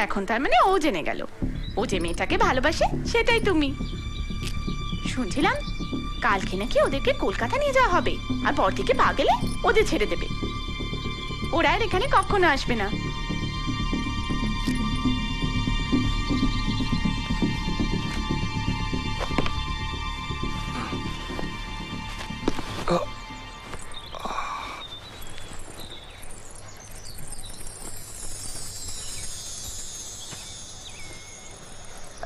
এখন তার মানে ও জেনে গেল ও যে মেয়েটাকে ভালোবাসে সেটাই তুমি। শুনছিলাম কালকে নাকি ওদেরকে কলকাতা নিয়ে যাওয়া হবে, আর পর থেকে পা গেলে ওদের ছেড়ে দেবে। ওরা আর এখানে কখনো আসবে না।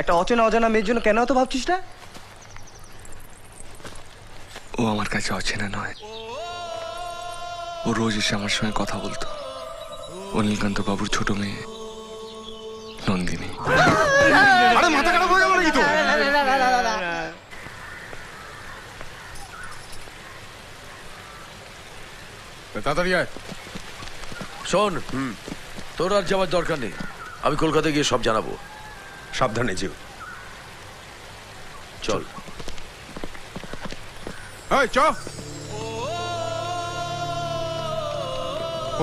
একটা অচেনা অজানা মেয়ের জন্য কেন তো ভাবছিস না? ও আমার কাছে অচেনা নয়, ও রোজ এসে আমার সঙ্গে কথা বলতো। ও নীলকান্ত বাবুর ছোট মেয়ে নন্দিনী। আরে মাথা খারাপ হয়ে গেল নাকি তো? তাড়াতাড়ি আয়। শোন, তোর আর যাওয়ার দরকার নেই, আমি কলকাতা গিয়ে সব জানাবো। সাবধানে যেও। চল। এই চ।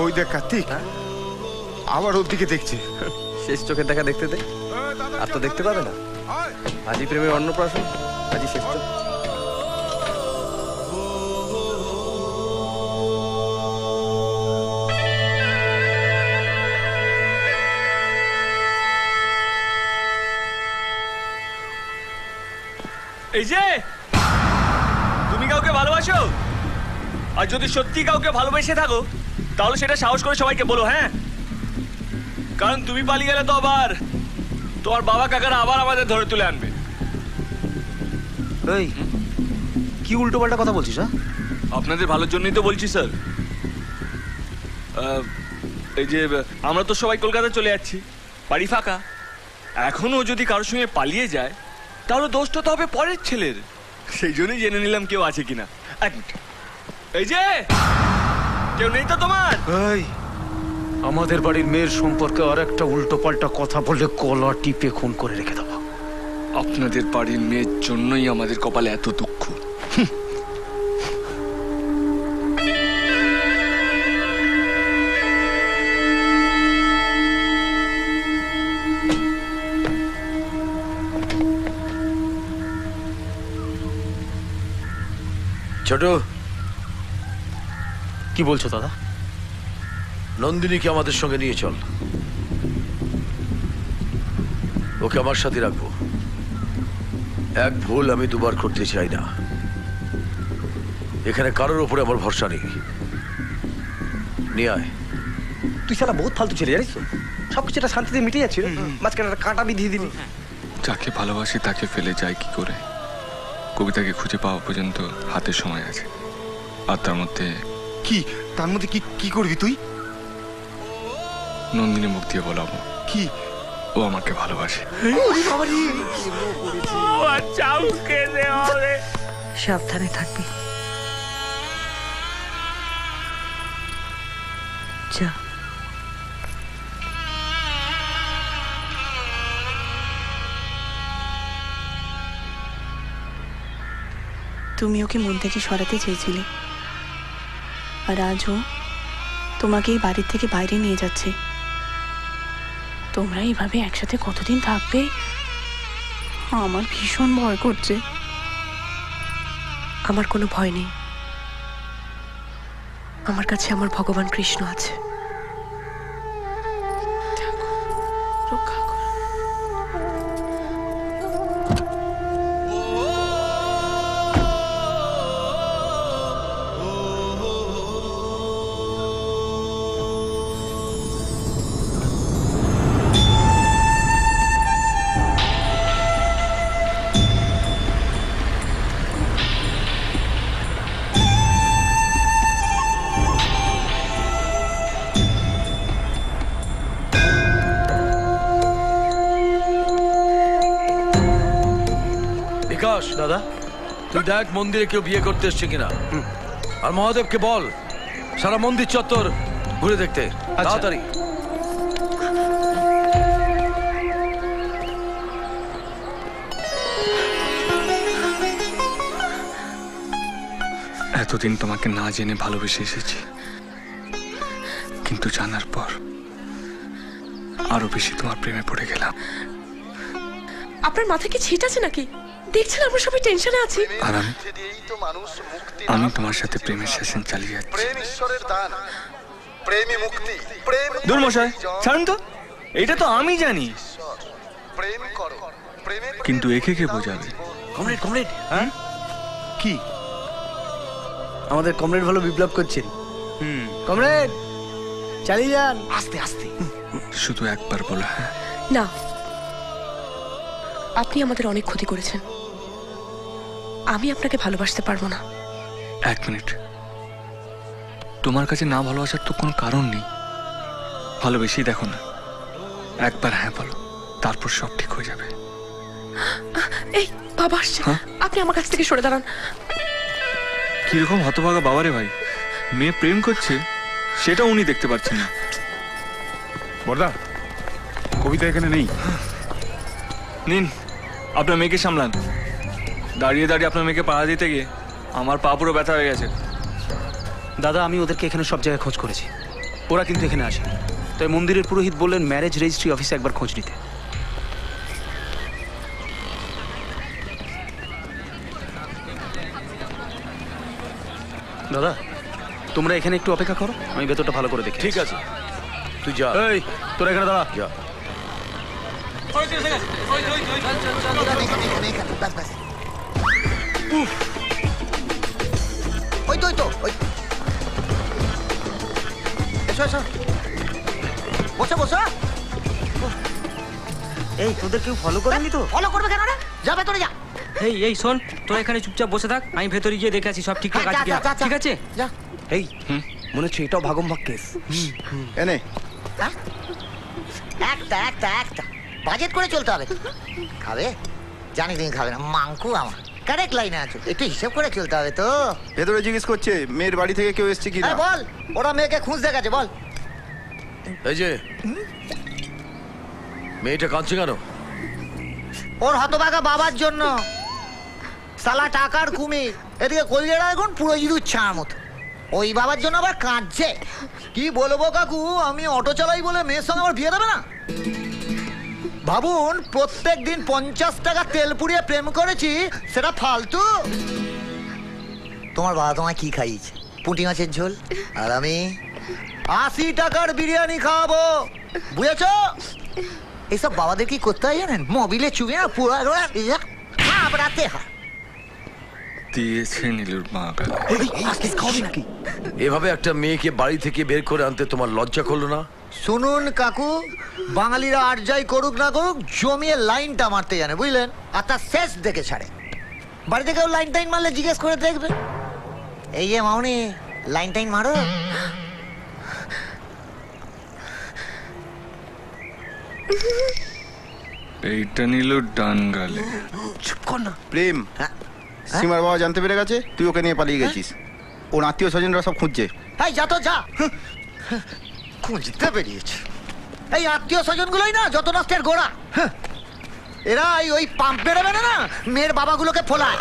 ওই দেখ কার্তিক, আবার ওর দিকে দেখছে। শেষ চোখের দেখা দেখতে দে, আর তো দেখতে পাবে না। আজই প্রেমের অন্নপ্রাশন, আজই শেষ চোখ। এই যে তুমি কাউকে ভালোবাসো, আর যদি সত্যি কাউকে ভালোবেসে থাকো তাহলে সেটা সাহস করে সবাইকে বলো। হ্যাঁ, কারণ তুমি পালিয়ে গেলে তো আবার তোমার বাবা কাকারা আবার আমাদের ধরে তুলে আনবে। এই কি উল্টো পাল্টা কথা বলছিস? হ্যাঁ, আপনাদের ভালোর জন্যই তো বলছি স্যার। এই যে আমরা তো সবাই কলকাতা চলে যাচ্ছি, বাড়ি ফাঁকা। এখনো যদি কারোর সঙ্গে পালিয়ে যায় তাহলে দোষটা তো হবে পরের ছেলের। সেই জন্যই জেনে নিলাম কেউ আছে কিনা। এক মিনিট, এই যে কেউ নেই তো তোমার? এই আমাদের বাড়ির মেয়ের সম্পর্কে আর একটা উল্টো পাল্টা কথা বললে গলা টিপে খুন করে রেখে দেবো। আপনাদের বাড়ির মেয়ের জন্যই আমাদের কপালে এত দুঃখ। ছোট, কি বলছো দাদা? নন্দিনীকে আমাদের সঙ্গে নিয়ে চল, ওকে আমার সাথে রাখবো। এক ভুল আমি দুবার করতে চাই না। এখানে কারোর উপরে আমার ভরসা নেই। নিয়ে আয়। তুই শালা বহুত ফালতু ছেলে, জানিস তো? সবকিছু একটা শান্তিতে মিটে যাচ্ছিল, মাঝখানে একটা কাঁটা বিধিয়ে দিলি। যাকে ভালোবাসি তাকে ফেলে যায় কি করে? কবিতাকে খুঁজে পাওয়া পর্যন্ত হাতে সময় আছে, আর তার মধ্যে কি তার মধ্যে কি কি করবি তুই? নন্দিনী মুখ দিয়ে বলাবো কি? ও আমাকে ভালোবাসে। সাবধানে থাকবি। যা। তুমি ওকে মন থেকে সরাতে চেয়েছিলে, আর আজ ও তোমাকে এই বাড়ির থেকে বাইরে নিয়ে যাচ্ছে। তোমরা এইভাবে একসাথে কতদিন থাকবে আমার ভীষণ ভয় করছে। আমার কোনো ভয় নেই, আমার কাছে আমার ভগবান কৃষ্ণ আছে। রক্ষা করো। বিকাশ, দাদা, তুই দেখ মন্দিরে কেউ বিয়ে করতে এসছে কিনা, আর মহাদেবকে বল সারা মন্দির চত্বর ঘুরে দেখতে। তাড়াতাড়ি। এতদিন তোমাকে না জেনে ভালোবেসে এসেছি, কিন্তু জানার পর আরো বেশি তোমার প্রেমে পড়ে গেলাম। আপনার মাথায় কি ছিট আছে নাকি? দেখছেন আমরা সবাই টেনশনে আছি। আর আমি তোমার সাথে প্রেমের সেশন চালিয়ে যাচ্ছি। দূর মশাই, ছাড়ুন তো, এটা তো আমি জানি, কিন্তু একে কে বোঝাবে? কমরেড কমরেড, হ্যাঁ কি আমাদের কমরেড ভালো বিপ্লব করছেন। কমরেড চালিয়ে যান, আস্তে আস্তে। শুধু একবার বলো হ্যাঁ। না, আপনি আমাদের অনেক ক্ষতি করেছেন। আমি আপনাকে ভালোবাসতে পারবো না। এক মিনিট, তোমার কাছে না ভালোবাসার তো কোনো কারণ নেই। ভালোবেসেই দেখো না, একবার হ্যাঁ বলো, তারপর সব ঠিক হয়ে যাবে। এই বাবা আসছে, হ্যাঁ? আপনি আমার কাছ থেকে সরে দাঁড়ান। কিরকম হতভাগা বাবারে ভাই, মেয়ে প্রেম করছে সেটা উনি দেখতে পাচ্ছেন না। বড়দা, কবিতা এখানে নেই। নিন, আপনার মেয়েকে সামলান। দাঁড়িয়ে দাঁড়িয়ে আপনার মেয়েকে পাড়া দিতে গিয়ে আমার পা পুরো ব্যথা হয়ে গেছে। দাদা, আমি ওদেরকে এখানে সব জায়গায় খোঁজ করেছি, ওরা কিন্তু এখানে আসেনি। তাই মন্দিরের পুরোহিত বললেন ম্যারেজ রেজিস্ট্রি অফিসে একবার খোঁজ নিতে। দাদা, তোমরা এখানে একটু অপেক্ষা করো, আমি ভেতরটা ভালো করে দেখি। ঠিক আছে, তুই যা। এই তোরা এখানে দাঁড়া। যা। ওই তো ওই তো ওই এসো এসো, বসো বসো। এই তোদের কেউ ফলো করেনি তো? ফলো করবে কেন রে? যাবে তোরে যা। এই এই শোন, তোরা এখানে চুপচাপ বসে থাক, আমি ভেতরে গিয়ে দেখে আছি সব ঠিকঠাক হ্যাঁ, আছে যা, কিনা। যা, যা, ঠিক আছে? যা। এই মনে হচ্ছে এটাও ভাগম ভাগ কেস। এনে হ্যাঁ? একটা একটা একটা বাজেট করে চলতে হবে। খাবে? জানি তুমি খাবে না, মাংকু আমার কারেক্ট লাইনে আছো, একটু হিসেব করে চলতে হবে তো। ভেতরে জিজ্ঞেস করছে মেয়ের বাড়ি থেকে কেউ এসছে কি না। এই বল, ওরা মেয়েকে খুঁজতে গেছে, বল। এই যে মেয়েটা কাঁদছে কেন? ওর হতভাগা বাবার জন্য। সালা টাকার কুমির, এদিকে কলিজাটা এখন পুরো ইঁদুর ছাড়ার মতো। ওই বাবার জন্য আবার কাঁদছে। কি বলবো কাকু, আমি অটো চালাই বলে মেয়ের সঙ্গে আমার বিয়ে দেবে না? ভাবুন, প্রত্যেক দিন 50 টাকা তেল পুড়িয়ে প্রেম করেছি, সেটা ফালতু। তোমার বাবা তোমায় কি খাইয়েছে? পুঁটি মাছের ঝোল, আর আমি 80 টাকার বিরিয়ানি খাওয়াবো, বুঝেছো? এইসব বাবাদের কি করতে হয় জানেন? মোবিলে চুবে না পুরো খাবড়াতে হয়। দিয়েছে নীলুর মা গালে। খাওয়াবি নাকি? এভাবে একটা মেয়েকে বাড়ি থেকে বের করে আনতে তোমার লজ্জা করলো না? শুনুন কাকু, বাঙালিরা আর যাই করুক না করুক, জমিয়ে লাইনটা মারতে জানে, বুঝলেন? আর তার শেষ দেখে ছাড়ে। বাড়িতে কেউ লাইন টাইন মারলে জিজ্ঞেস করে দেখবে, এই যে মাউনি লাইন টাইন মারো। এইটা নীলুর ডান গালে। চুপ কর না। প্রেম, হ্যাঁ? সীমার বাবা জানতে পেরে গেছে তুই ওকে নিয়ে পালিয়ে গেছিস। ওর আত্মীয় স্বজনরা সব খুঁজছে। এই যা তো যা, খুঁজতে বেরিয়েছে। এই আত্মীয় স্বজন গুলোই না যত নষ্টের গোড়া। এরা ওই পাম্প মেরে বেড়ে না মেয়ের বাবাগুলোকে ফোলায়।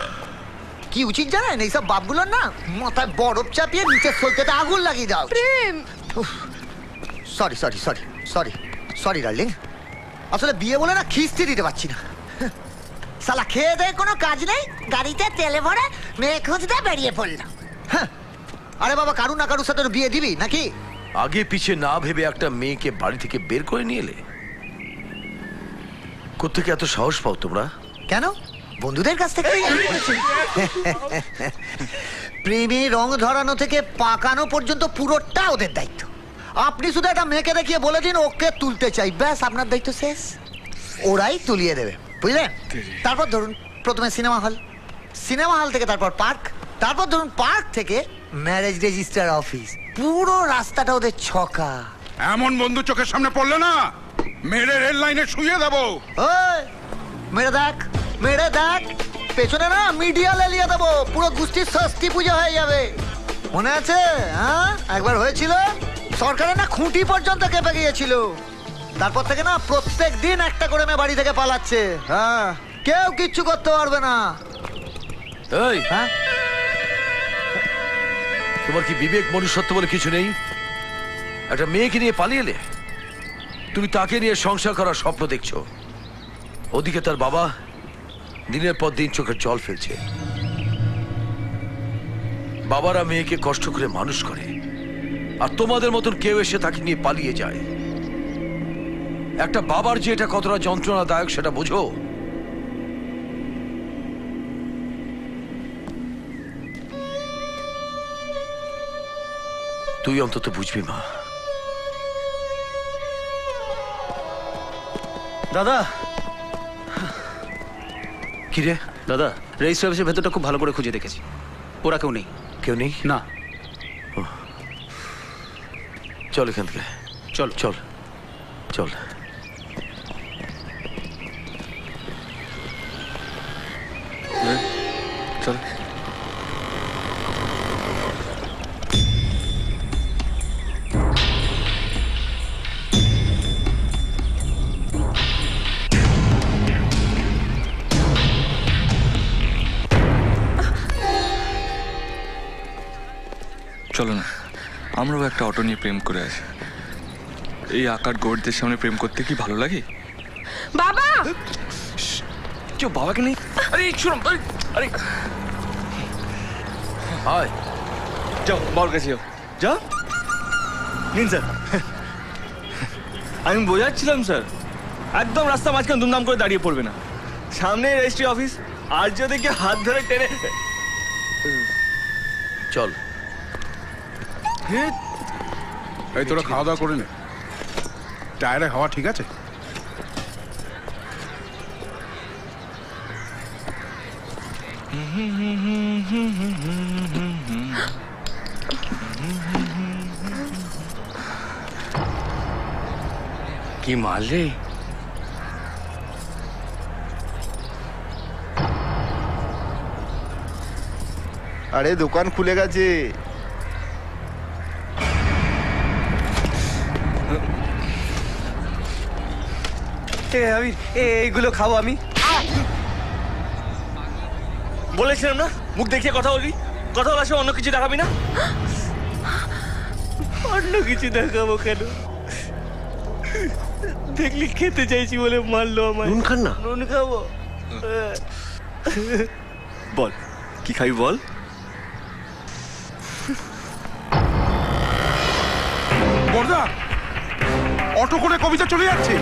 কি উচিত জানেন? এইসব বাপগুলোর না মাথায় বরফ চাপিয়ে নিচে সলতেতে আগুন লাগিয়ে দাও। Sorry sorry sorry sorry sorry darling, আসলে বিয়ে বলে না খিস্তি দিতে পারছি না। শালা খেয়ে দেয় কোনো কাজ নেই, গাড়িতে তেলে ভরে মেয়ে খুঁজতে বেরিয়ে পড়লাম। আরে বাবা, কারু না কারুর সাথে বিয়ে দিবি নাকি? আগে পিছে না ভেবে একটা মেয়েকে বাড়ি থেকে বের করে নিয়ে এলে। কোত্থেকে এত সাহস পাও তোমরা? কেন? বন্ধুদের কাছ থেকে। প্রেমে রং ধরানো থেকে পাকানো পর্যন্ত পুরোটা ওদের দায়িত্ব। আপনি শুধু একটা মেয়েকে দেখিয়ে বলে দিন ওকে তুলতে চাই, ব্যাস আপনার দায়িত্ব শেষ। ওরাই তুলিয়ে দেবে, বুঝলেন? তারপর ধরুন প্রথমে সিনেমা হল, সিনেমা হল থেকে তারপর পার্ক, তারপর ধরুন পার্ক থেকে ম্যারেজ রেজিস্টার অফিস। পুরো রাস্তাটা ওদের ছকা। এমন বন্ধু চোখের সামনে পড়লে না মেরে রেল লাইনে শুয়ে দেবো। ওই মেরে দেখ, মেরে দেখ, পেছনে না মিডিয়া লেলিয়ে দেবো, পুরো গোষ্ঠীর ষষ্ঠী পূজা হয়ে যাবে। মনে আছে? হ্যাঁ, একবার হয়েছিল, সরকারের না খুঁটি পর্যন্ত কেঁপে গিয়েছিল। তারপর থেকে না প্রত্যেক দিন একটা করে মেয়ে বাড়ি থেকে পালাচ্ছে। হ্যাঁ, কেউ কিচ্ছু করতে পারবে না। এই, হ্যাঁ, তোমার কি বিবেক মনুষ্যত্ব বলে কিছু নেই? একটা মেয়েকে নিয়ে পালিয়ে এলে, তুমি তাকে নিয়ে সংসার করার স্বপ্ন দেখছো, ওদিকে তার বাবা দিনের পর দিন চোখের জল ফেলছে। বাবারা মেয়েকে কষ্ট করে মানুষ করে, আর তোমাদের মতন কেউ এসে তাকে নিয়ে পালিয়ে যায়। একটা বাবার যে এটা কতটা যন্ত্রণাদায়ক সেটা বুঝো। তুই অন্তত বুঝবি মা। দাদা, কি রে? দাদা রেজিস্ট্রি অফিসের ভেতরটা খুব ভালো করে খুঁজে দেখেছি, ওরা কেউ নেই। কেউ নেই? না। চল এখান থেকে, চল চল চল। চল। চলো না, আমরাও একটা অটো নিয়ে প্রেম করে আছি। এই আকার গোবরদের সামনে প্রেম করতে কি ভালো লাগে? বাবা, কেউ বাবাকে নেই। আরে শুনো, আরে হায়, যাও বাবার কাছে যাও, যাও। নিন স্যার। আমি বোঝাচ্ছিলাম স্যার, একদম রাস্তা মাঝখানে দুমদাম করে দাঁড়িয়ে পড়বে না। সামনে রেজিস্ট্রি অফিস, আর যদি কেউ হাত ধরে টেনে। চল। এই তোরা খাওয়া দাওয়া করে নে। টায়ারে হাওয়া ঠিক আছে? কি মারলে? আরে দোকান খুলে গেছে। এইগুলো খাবো আমি। বলেছিলাম না মুখ দেখিয়ে কথা বলবি, কথা বলার সময় অন্য কিছু দেখাবি না। অন্য কিছু দেখাবো কেন? দেখলি খেতে চাইছি বলে মারলো আমায়। নুন খান না? নুন খাবো। বল কি খাবি বল। বড়দা, অটো করে কবিতা চলে যাচ্ছে।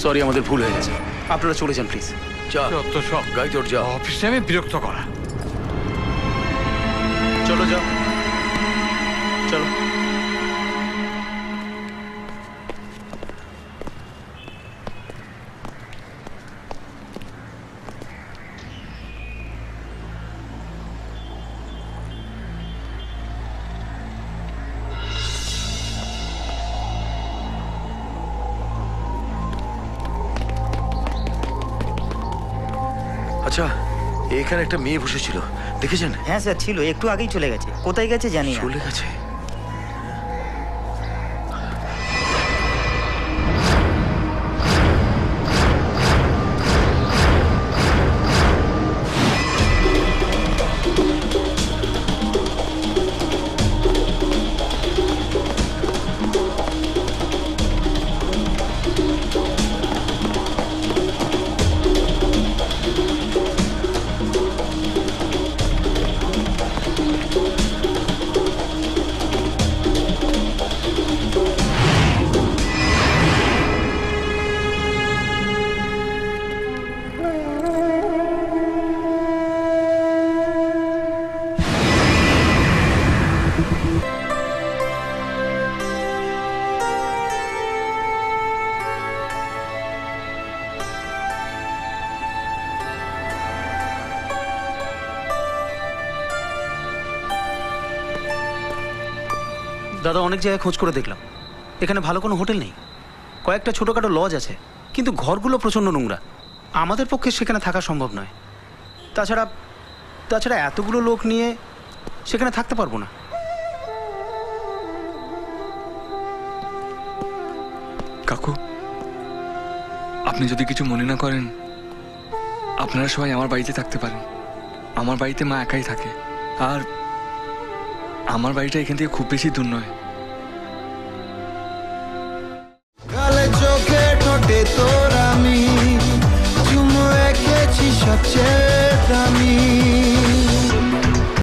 সরি, আমাদের ভুল হয়ে গেছে, আপনারা চলে যান প্লিজ। যা তো সব গাড়ি তোর, যা। অফিসে আমি বিরক্ত করা। চলো যাও, চলো। আচ্ছা, এখানে একটা মেয়ে বসেছিল, দেখেছেন? হ্যাঁ স্যার ছিল, একটু আগেই চলে গেছে। কোথায় গেছে জানি না। চলে গেছে? দাদা অনেক জায়গায় খোঁজ করে দেখলাম, এখানে ভালো কোনো হোটেল নেই। কয়েকটা ছোটোখাটো লজ আছে, কিন্তু ঘরগুলো প্রচণ্ড নোংরা। আমাদের পক্ষে সেখানে থাকা সম্ভব নয়। তাছাড়া তাছাড়া এতগুলো লোক নিয়ে সেখানে থাকতে পারবো না। কাকু, আপনি যদি কিছু মনে না করেন, আপনারা সবাই আমার বাড়িতে থাকতে পারেন। আমার বাড়িতে মা একাই থাকে, আর আমার বাড়িটা এখান থেকে খুব বেশি দূর নয়।